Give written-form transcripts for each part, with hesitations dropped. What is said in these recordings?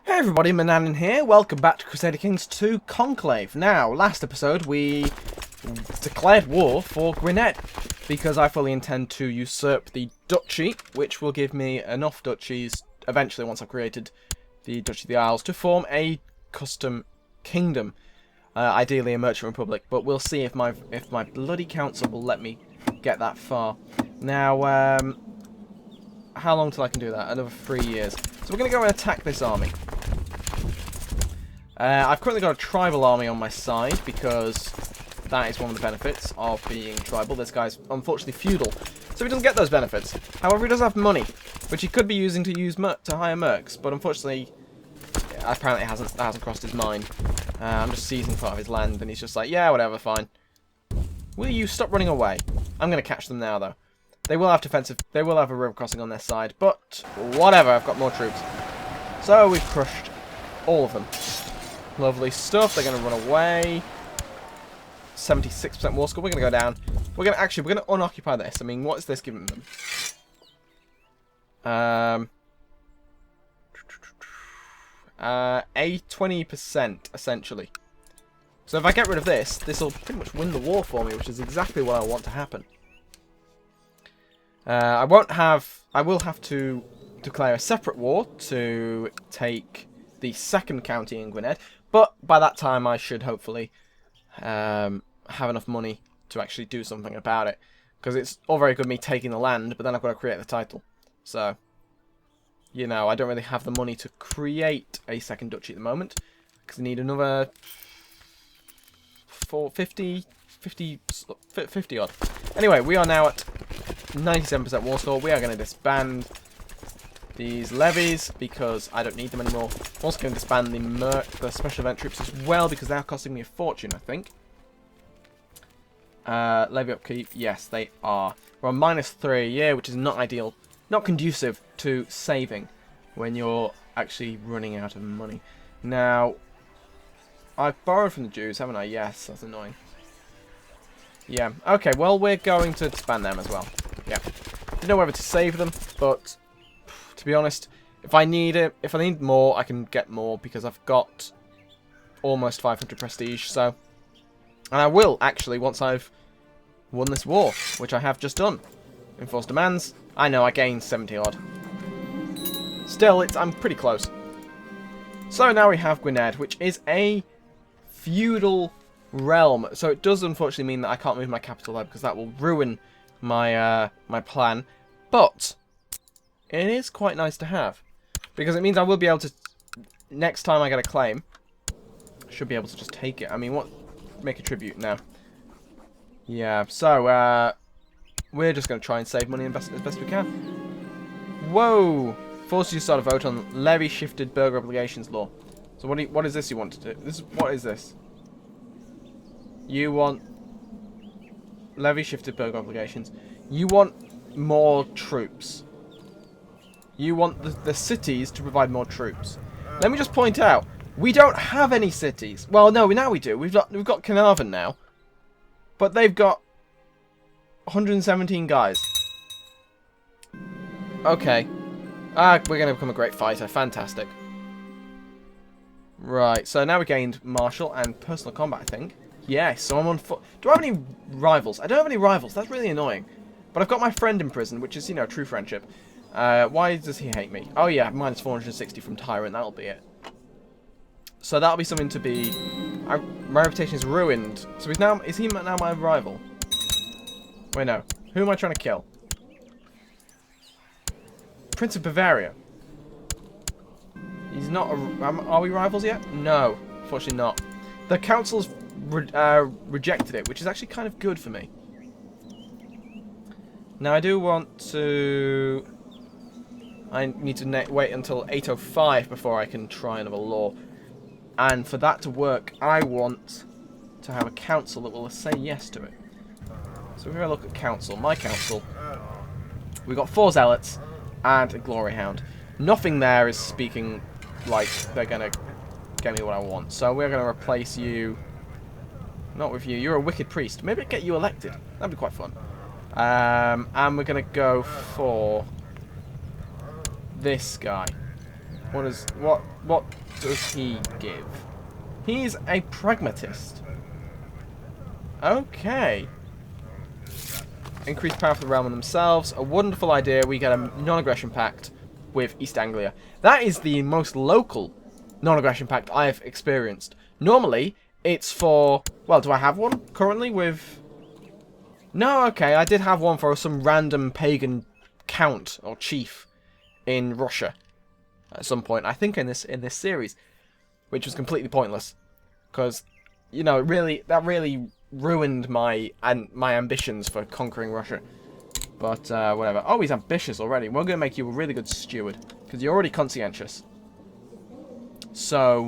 Hey everybody, Manannan here. Welcome back to Crusader Kings 2 Conclave. Now, last episode we declared war for Gwinnett because I fully intend to usurp the Duchy, which will give me enough duchies eventually once I've created the Duchy of the Isles to form a custom kingdom. Ideally a merchant republic, but we'll see if my bloody council will let me get that far. Now, how long till I can do that? Another 3 years. So we're going to go and attack this army. I've currently got a tribal army on my side because that is one of the benefits of being tribal. This guy's unfortunately feudal, so he doesn't get those benefits. However, he does have money, which he could be using to hire mercs, but unfortunately, apparently that hasn't crossed his mind. I'm just seizing part of his land, and he's just like, yeah, whatever, fine. Will you stop running away? I'm going to catch them now, though. They will have they will have a river crossing on their side, but whatever, I've got more troops. So we've crushed all of them. Lovely stuff. They're going to run away. 76% war score. We're going to go down. We're going to unoccupy this. I mean, what is this giving them? A 20% essentially. So if I get rid of this, this will pretty much win the war for me, which is exactly what I want to happen. I will have to declare a separate war to take the second county in Gwinnett, but by that time I should hopefully have enough money to actually do something about it, because it's all very good me taking the land, but then I've got to create the title. So, you know, I don't really have the money to create a second duchy at the moment, because I need another 50 odd. Anyway, we are now at 97% war score. We are going to disband these levies because I don't need them anymore. I'm also going to disband the special event troops as well because they are costing me a fortune, I think. Levy upkeep, yes, they are. We're on -3 a year, which is not ideal, not conducive to saving when you're actually running out of money. Now, I've borrowed from the Jews, haven't I? Yes, that's annoying. Yeah, okay, well, we're going to disband them as well. Yeah. Don't know whether to save them, but to be honest, if I need more, I can get more because I've got almost 500 prestige, so. And I will, actually, once I've won this war, which I have just done. Enforced demands. I know, I gained 70 odd. Still, I'm pretty close. So now we have Gwinnett, which is a feudal realm. So it does unfortunately mean that I can't move my capital there because that will ruin my my plan. But it is quite nice to have because it means I will be able to, next time I get a claim, I should be able to just take it. I mean, what? Make a tribute now. Yeah. So we're just going to try and save money and invest as best we can. Whoa! Forces you to start a vote on levy shifted burgher obligations law. So what is this you want to do? What is this? You want levy shifted burgher obligations. You want more troops. You want the cities to provide more troops. Let me just point out, we don't have any cities. Well, no, now we do. We've got Carnarvon now, but they've got 117 guys. Okay, we're going to become a great fighter. Fantastic. Right, so now we gained martial and personal combat, I think. Yes, so I'm on foot. Do I have any rivals? I don't have any rivals. That's really annoying. But I've got my friend in prison, which is, you know, true friendship. Why does he hate me? Oh, yeah, minus 460 from Tyrant. That'll be it. So that'll be something to be... my reputation is ruined. So is he now my rival? Wait, no. Who am I trying to kill? Prince of Bavaria. He's not a... are we rivals yet? No. Unfortunately not. The council's rejected it, which is actually kind of good for me. Now I do want to... I need to wait until 805 before I can try another law. And for that to work, I want to have a council that will say yes to it. So if we have a look at council, my council, we've got 4 zealots and a glory hound. Nothing there is speaking like they're going to get me what I want. So we're going to replace you. Not with you. You're a wicked priest. Maybe get you elected. That'd be quite fun. And we're going to go for this guy. What does he give? He's a pragmatist. Okay. Increased power for the realm and themselves. A wonderful idea. We get a non-aggression pact with East Anglia. That is the most local non-aggression pact I have experienced. Normally, it's for... Well, do I have one currently with... No, okay. I did have one for some random pagan count or chief in Russia at some point. I think in this series, which was completely pointless because, you know, that really ruined my ambitions for conquering Russia. But whatever. Oh, he's ambitious already. We're going to make you a really good steward because you're already conscientious. So,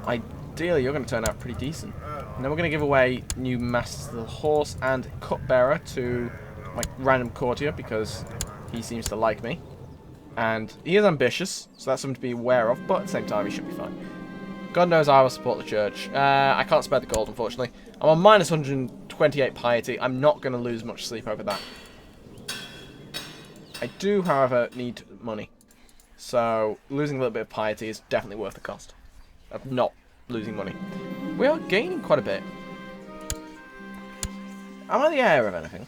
ideally, you're going to turn out pretty decent. And then we're going to give away new masters to the horse and cupbearer to my random courtier because he seems to like me. And he is ambitious, so that's something to be aware of, but at the same time, he should be fine. God knows I will support the church. I can't spare the gold, unfortunately. I'm on minus 128 piety. I'm not going to lose much sleep over that. I do, however, need money. So, losing a little bit of piety is definitely worth the cost of not losing money. We are gaining quite a bit. Am I the heir of anything?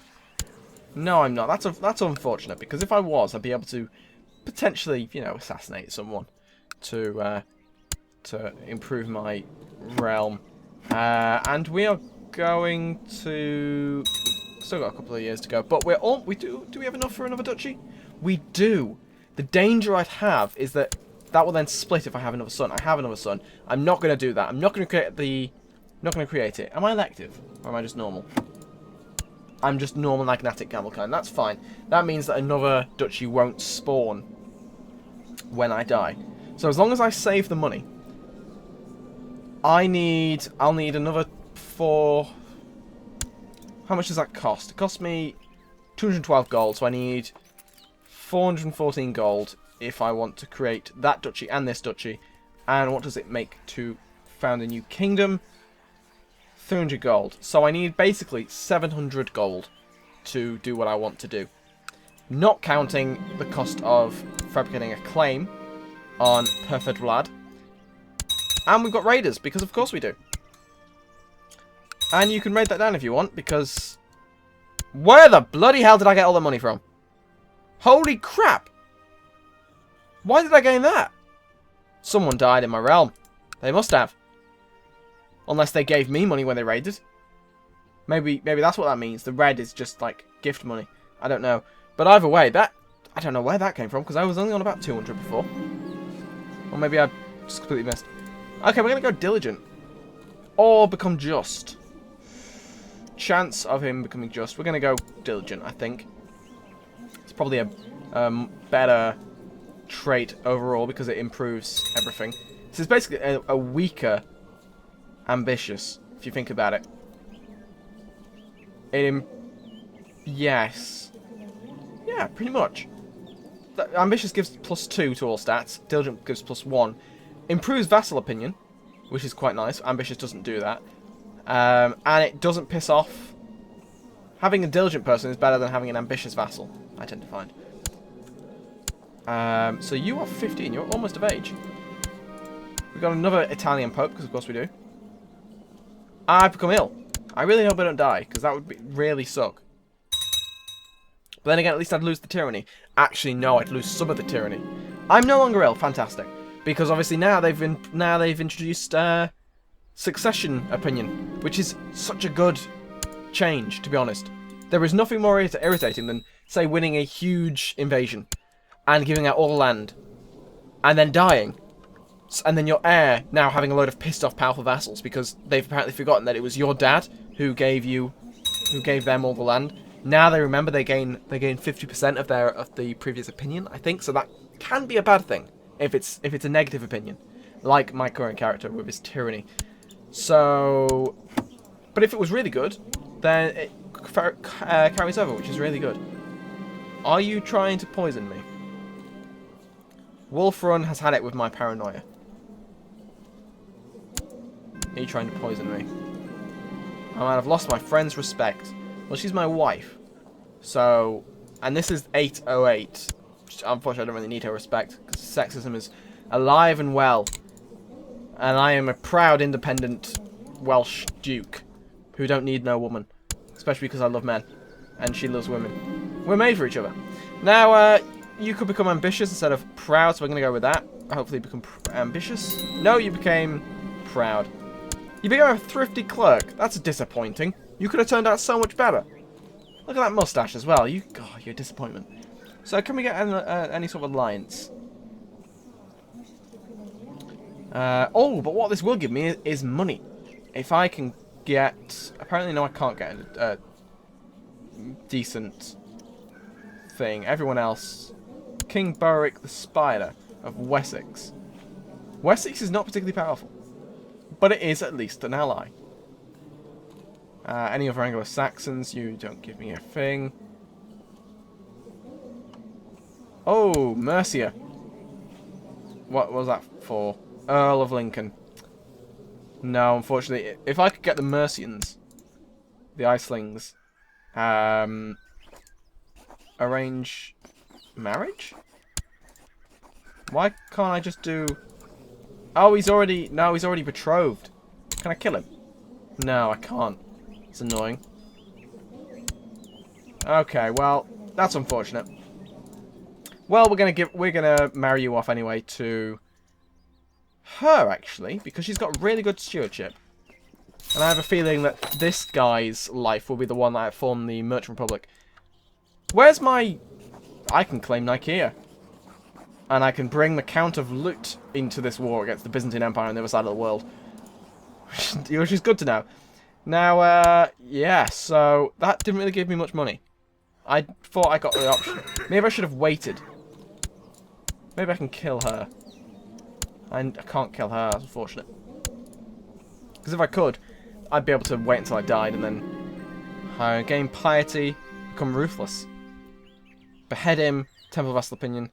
No, I'm not. That's unfortunate, because if I was, I'd be able to potentially, you know, assassinate someone to improve my realm. And we are going to... Still got a couple of years to go, but do we have enough for another duchy? We do. The danger I'd have is that will then split if I have another son. I have another son. I'm not going to do that. I'm not going to create it. Am I elective? Or am I just normal? I'm just normal magnatic Gamelkind. That's fine. That means that another duchy won't spawn when I die. So as long as I save the money, I'll need another 4... How much does that cost? It costs me 212 gold, so I need 414 gold if I want to create that duchy and this duchy. And what does it make to found a new kingdom? 300 gold. So I need basically 700 gold to do what I want to do. Not counting the cost of fabricating a claim on Perfect Vlad. And we've got raiders, because of course we do. And you can raid that down if you want, because... Where the bloody hell did I get all the money from? Holy crap! Why did I gain that? Someone died in my realm. They must have. Unless they gave me money when they raided. Maybe that's what that means. The red is just, like, gift money. I don't know. But either way, I don't know where that came from, because I was only on about 200 before. Or maybe I just completely missed. Okay, we're going to go diligent. Or become just. Chance of him becoming just. We're going to go diligent, I think. It's probably a better trait overall because it improves everything. This is basically a weaker ambitious, if you think about it. Yes. Yeah, pretty much. Ambitious gives +2 to all stats. Diligent gives +1. Improves vassal opinion, which is quite nice. Ambitious doesn't do that. And it doesn't piss off. Having a diligent person is better than having an ambitious vassal, I tend to find. So you are 15. You're almost of age. We've got another Italian pope, because of course we do. I've become ill. I really hope I don't die, because that would really suck. But then again, at least I'd lose the tyranny. Actually, no, I'd lose some of the tyranny. I'm no longer ill. Fantastic. Because obviously now they've introduced succession opinion, which is such a good change, to be honest. There is nothing more irritating than, say, winning a huge invasion and giving out all the land and then dying. And then your heir now having a load of pissed off powerful vassals because they've apparently forgotten that it was your dad who gave them all the land. Now they remember they gain 50% of the previous opinion, I think. So that can be a bad thing if it's a negative opinion, like my current character with his tyranny. So, but if it was really good, then it carries over, which is really good. Are you trying to poison me? Wolf Run has had it with my paranoia. Are you trying to poison me? I might have lost my friend's respect. Well, she's my wife. So, and this is 808. unfortunately I don't really need her respect, because sexism is alive and well. And I am a proud, independent Welsh Duke who don't need no woman. Especially because I love men. And she loves women. We're made for each other. Now, you could become ambitious instead of proud, so we're going to go with that. Hopefully become ambitious. No, you became proud. You became a thrifty clerk. That's disappointing. You could have turned out so much better. Look at that mustache as well. God, you're a disappointment. So, can we get any sort of alliance? Oh, but what this will give me is money. If I can get... Apparently, no, I can't get a decent thing. Everyone else... King Boric the Spider of Wessex. Wessex is not particularly powerful. But it is at least an ally. Any other Anglo-Saxons, you don't give me a thing. Oh, Mercia. What was that for? Earl of Lincoln. No, unfortunately, if I could get the Mercians, the Icelings, arrange marriage? Why can't I just do... Oh, he's already... No, he's already betrothed. Can I kill him? No, I can't. It's annoying. Okay, well, that's unfortunate. Well, we're gonna marry you off anyway to her, actually, because she's got really good stewardship. And I have a feeling that this guy's life will be the one that formed the Merchant Republic. Where's my... I can claim Nicaea. And I can bring the Count of Lut into this war against the Byzantine Empire on the other side of the world. Which is good to know. Now, yeah, so that didn't really give me much money. I thought I got the option. Maybe I should have waited. Maybe I can kill her. I can't kill her, that's unfortunate. Because if I could, I'd be able to wait until I died and then gain piety, become ruthless. Behead him, Temple of Vassal Opinion.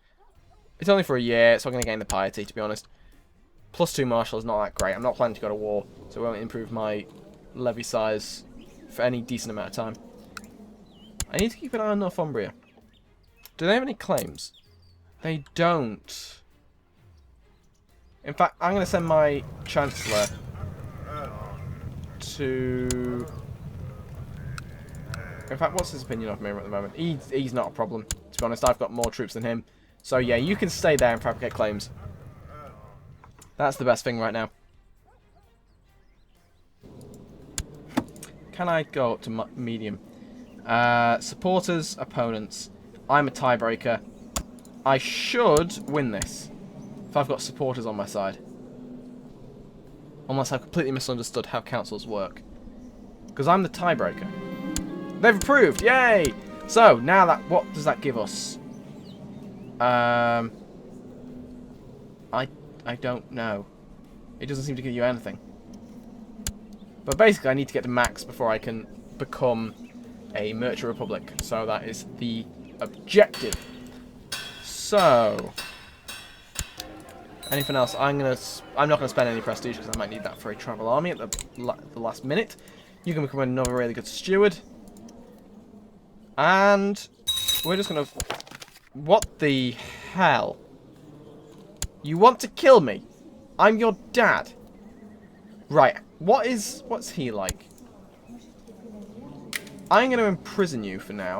It's only for a year, so I'm going to gain the piety, to be honest. +2 martial is not that great. I'm not planning to go to war, so it won't improve my levy size for any decent amount of time. I need to keep an eye on Northumbria. Do they have any claims? They don't. In fact, I'm going to send my Chancellor to... In fact, what's his opinion of me at the moment? He's not a problem. To be honest, I've got more troops than him. So yeah, you can stay there and fabricate claims. That's the best thing right now. Can I go up to medium? Supporters, opponents. I'm a tiebreaker. I should win this if I've got supporters on my side. Unless I've completely misunderstood how councils work. Because I'm the tiebreaker. They've approved! Yay! So, now that... What does that give us? I don't know. It doesn't seem to give you anything. But basically, I need to get to max before I can become a Merchant Republic. So that is the objective. So, anything else? I'm not going to spend any prestige because I might need that for a travel army at the last minute. You can become another really good steward. And we're just going to... What the hell? You want to kill me? I'm your dad. Right. What's he like? I'm going to imprison you for now.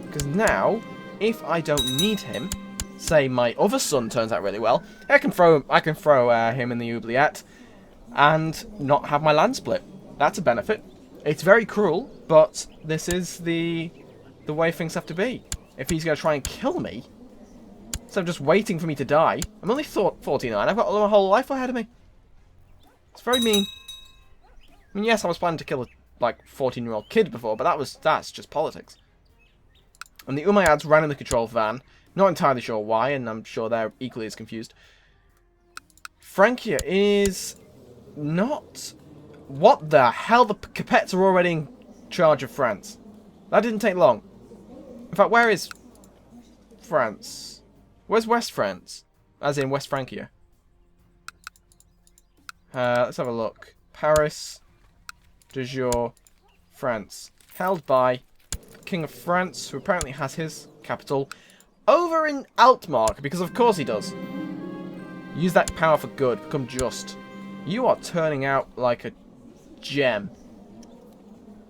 Because now, if I don't need him, say my other son turns out really well, I can throw him in the oubliette and not have my land split. That's a benefit. It's very cruel, but this is the way things have to be. If he's going to try and kill me, so I'm just waiting for me to die. I'm only 49. I've got my whole life ahead of me. It's very mean. I mean, yes, I was planning to kill a 14-year-old kid before, but that's just politics. And the Umayyads ran in the control van. Not entirely sure why, and I'm sure they're equally as confused. Francia is not... What the hell? The Capets are already in charge of France. That didn't take long. In fact, where is France? Where's West France? As in West Francia. Let's have a look. Paris, de jure, France. Held by King of France, who apparently has his capital over in Altmark, because of course he does. Use that power for good. Become just. You are turning out like a gem.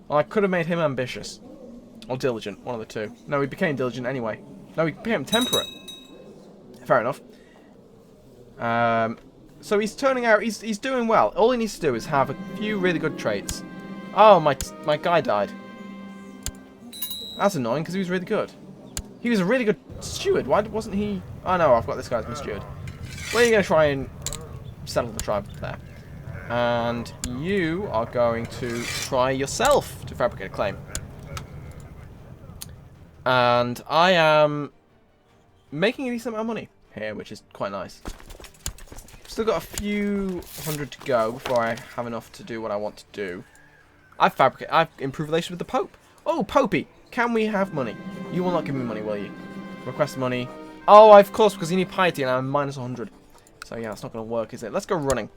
Well, I could have made him ambitious. Or diligent. One of the two. No, he became diligent anyway. No, he became temperate. Fair enough. So he's turning out... He's doing well. All he needs to do is have a few really good traits. Oh, my guy died. That's annoying, because he was really good. He was a really good steward. Why wasn't he... Oh, no, I've got this guy as my steward. Well, you're going to try and settle the tribe there. And you are going to try yourself to fabricate a claim. And I am making a decent amount of money here, which is quite nice. Still got a few hundred to go before I have enough to do what I want to do. I've improved relations with the Pope. Oh, Popey, can we have money? You will not give me money, will you? Request money. Oh, of course, because you need piety and I'm minus 100. So yeah, it's not going to work, is it? Let's go running.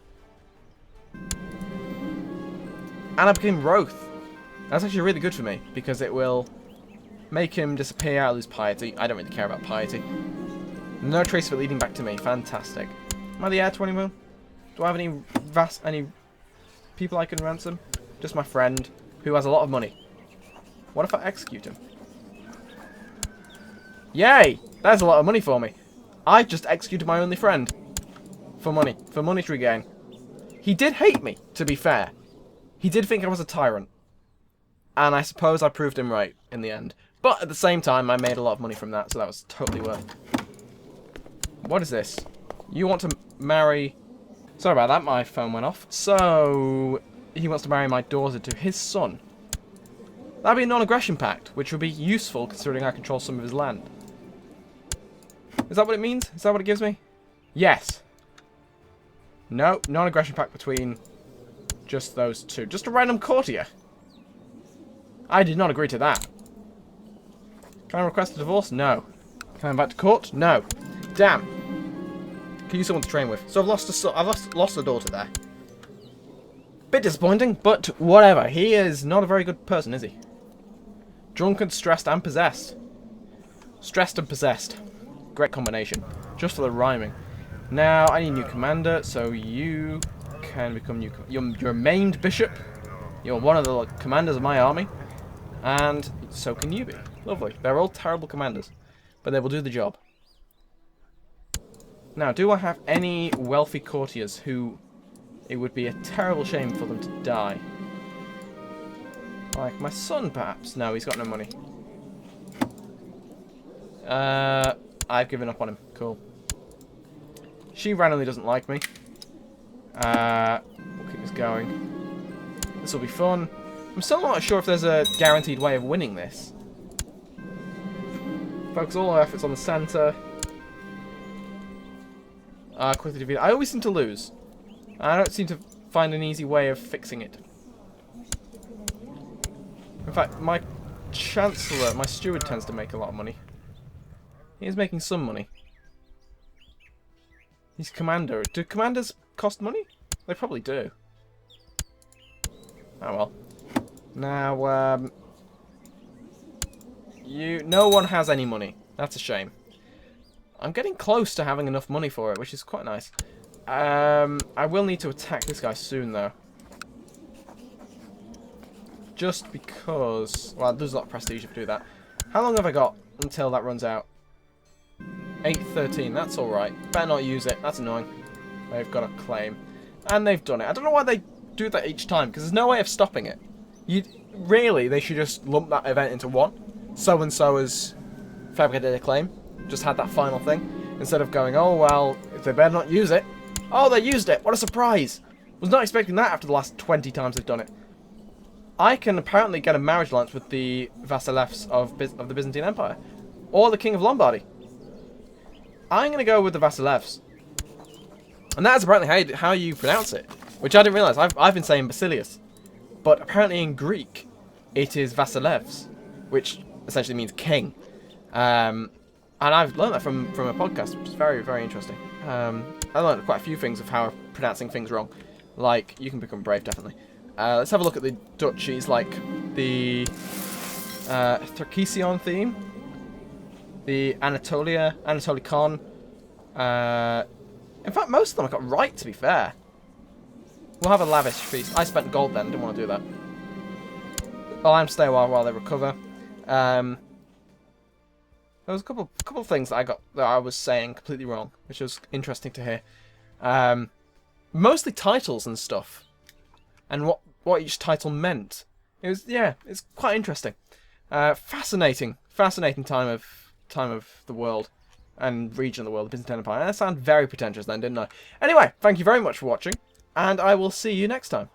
And I became Roth. That's actually really good for me, because it will make him disappear out of his piety. I don't really care about piety. No trace of it leading back to me. Fantastic. Am I the heir to anyone? Do I have any people I can ransom? Just my friend, who has a lot of money. What if I execute him? Yay! That's a lot of money for me. I just executed my only friend. For monetary gain. He did hate me, to be fair. He did think I was a tyrant. And I suppose I proved him right in the end. But at the same time, I made a lot of money from that, so that was totally worth it. What is this? You want to marry... Sorry about that, my phone went off. So, he wants to marry my daughter to his son. That'd be a non-aggression pact, which would be useful considering I control some of his land. Is that what it means? Is that what it gives me? Yes. No, non-aggression pact between just those two. Just a random courtier. I did not agree to that. Can I request a divorce? No. Can I invite to court? No. Damn. Can you someone to train with? So I've lost a daughter there. Bit disappointing, but whatever. He is not a very good person, is he? Drunken, stressed, and possessed. Stressed and possessed. Great combination. Just for the rhyming. Now, I need a new commander, so you can become new... You're a maimed bishop. You're one of the commanders of my army. And so can you be. Lovely. They're all terrible commanders. But they will do the job. Now, do I have any wealthy courtiers who... It would be a terrible shame for them to die. Like my son, perhaps? No, he's got no money. I've given up on him. Cool. She randomly doesn't like me. We'll keep this going. This will be fun. I'm still not sure if there's a guaranteed way of winning this. Focus all our efforts on the center. Quickly defeat. I always seem to lose. I don't seem to find an easy way of fixing it. In fact, my chancellor, my steward, tends to make a lot of money. He is making some money. He's commander. Do commanders cost money? They probably do. Oh well. Now, no one has any money. That's a shame. I'm getting close to having enough money for it, which is quite nice. I will need to attack this guy soon, though. Just because... Well, there's a lot of prestige if I do that. How long have I got until that runs out? 8:13. That's alright. Better not use it. That's annoying. They've got a claim. And they've done it. I don't know why they do that each time, because there's no way of stopping it. Really, they should just lump that event into one. So-and-so has fabricated a claim. Just had that final thing. Instead of going, oh, well, if they better not use it. Oh, they used it! What a surprise! Was not expecting that after the last 20 times they've done it. I can apparently get a marriage alliance with the Vasilevs of the Byzantine Empire. Or the King of Lombardy. I'm going to go with the Vasilevs. And that is apparently how you pronounce it. Which I didn't realise. I've been saying Basilius. But apparently in Greek, it is Vasilevs. Which essentially means king. And I've learned that from a podcast, which is very, very interesting. I learned quite a few things of how pronouncing things wrong. Like, you can become brave, definitely. Let's have a look at the duchies, like the Thrakision theme. The Anatolikon. In fact, most of them I got right, to be fair. We'll have a lavish feast. I spent gold then, didn't want to do that. I'll let them stay a while they recover. There was a couple of things that I was saying completely wrong, which was interesting to hear. Mostly titles and stuff, and what each title meant. It's quite interesting. Fascinating time of the world and region of the world, the Byzantine Empire. That sounded very pretentious then, didn't I? Anyway, thank you very much for watching, and I will see you next time.